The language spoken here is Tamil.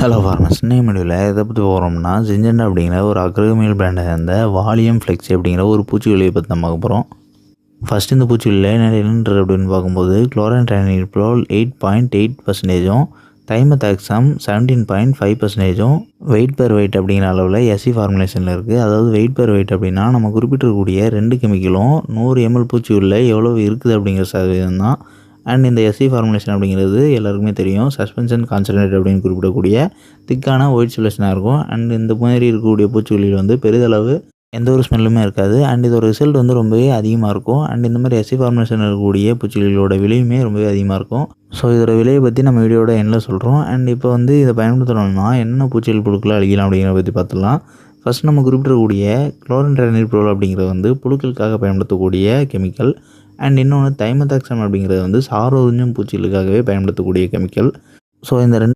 ஹலோ ஃபார்மர்ஸ், இன்னைக்கு வீடியோவில் எதை பற்றி போகிறோம்னா சிஞ்செண்டா அப்படிங்கிற ஒரு அக்ரோமியல் பிராண்டை சேர்ந்த வாலியம் ஃப்ளெக்ஸி அப்படிங்கிற ஒரு பூச்சிக்கொல்லியை பற்றி நம்ம பார்க்க போகிறோம். ஃபஸ்ட் இந்த பூச்சிக்கொல்லியில் என்னென்ன அப்படின்னு பார்க்கும்போது குளோரன்ட்ரைனில்ப்ரோல் 8.8%, தைமதாக்சம் 17.5%, வெயிட் பெர் வெயிட் அப்படிங்கிற அளவில் எஸ்சி ஃபார்முலேஷனில் இருக்குது. அதாவது வெயிட் பெர் வெயிட் அப்படின்னா நம்ம குறிப்பிட்டிருக்கக்கூடிய 2 கெமிக்கலும் 100 ml பூச்சிக்குள்ளே எவ்வளோ இருக்குது அப்படிங்கிற சதவீதம் தான். அண்ட் இந்த எஸ்சி ஃபார்முலேஷன் அப்படிங்கிறது எல்லாருக்குமே தெரியும். சஸ்பென்ஷன் கான்சன்ட்ரேட் அப்படின்னு குறிப்பிடக்கூடிய திக்கான ஒயிட் சொல்யூஷனாக இருக்கும். அண்ட் இந்த மாதிரி இருக்கக்கூடிய பூச்சிக்கொல்லியில் பெரிதளவு எந்த ஒரு ஸ்மெல்லுமே இருக்காது. அண்ட் இதோட ரிசல்ட் ரொம்பவே அதிகமாக இருக்கும். அண்ட் இந்த மாதிரி எஸ்சி ஃபார்முலேஷன் இருக்கக்கூடிய பூச்சிக்கொல்லிகளோட விலையுமே ரொம்பவே அதிகமாக இருக்கும். ஸோ இதோட விலையை பற்றி நம்ம வீடியோட எண்ணில் சொல்கிறோம். அண்ட் இப்போ இதை பயன்படுத்தணும்னா என்ன பூச்சிக்கொல்லி புழுக்களை அழிக்கலாம் அப்படிங்கிறத பற்றி பார்த்துக்கலாம். ஃபஸ்ட் நம்ம குறிப்பிடக்கூடிய குளோரன்ட்ரைனில்ப்ரோல் அப்படிங்கிறது புழுக்களுக்காக பயன்படுத்தக்கூடிய கெமிக்கல். அண்ட் இன்னொன்று தைமதாக்சம் அப்படிங்கிறது சார் உறிஞ்சும் பூச்சிகளுக்காகவே பயன்படுத்தக்கூடிய கெமிக்கல். ஸோ இந்த